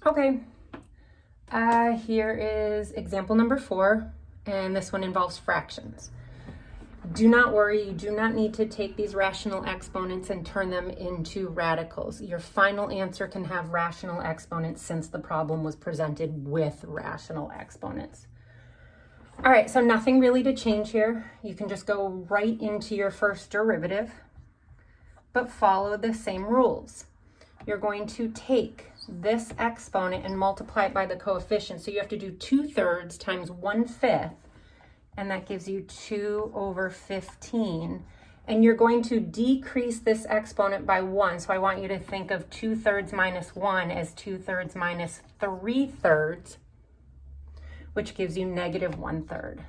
Okay, here is example number 4, and this one involves fractions. Do not worry, you do not need to take these rational exponents and turn them into radicals. Your final answer can have rational exponents since the problem was presented with rational exponents. All right, so nothing really to change here. You can just go right into your first derivative, but follow the same rules. You're going to take this exponent and multiply it by the coefficient. So you have to do 2/3 times 1/5, and that gives you 2/15. And you're going to decrease this exponent by 1. So I want you to think of 2/3 minus 1 as 2/3 minus 3/3, which gives you -1/3.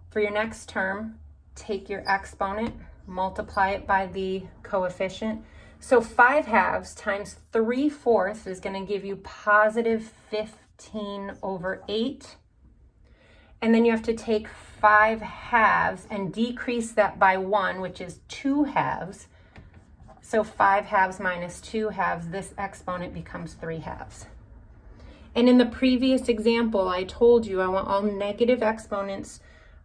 For your next term, take your exponent, multiply it by the coefficient. So 5/2 times 3/4 is going to give you +15/8. And then you have to take 5/2 and decrease that by 1, which is 2/2. So 5/2 minus 2/2, this exponent becomes 3/2. And in the previous example, I told you I want all negative exponents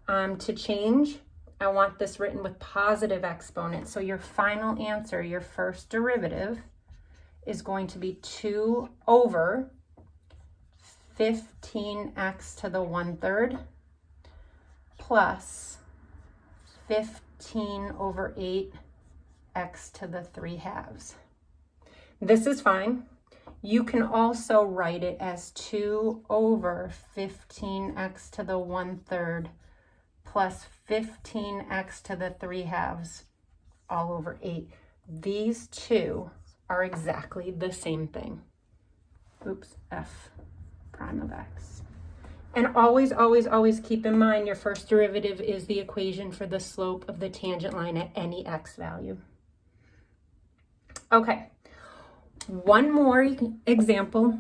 to change. I want this written with positive exponents. So your final answer, your first derivative, is going to be 2/15x to the 1/3 plus 15/8x to the 3/2. This is fine. You can also write it as 2/15x to the 1/3 plus 15x to the 3/2 all over 8. These two are exactly the same thing. Oops, f prime of x. And always, always, always keep in mind your first derivative is the equation for the slope of the tangent line at any x value. Okay, one more example,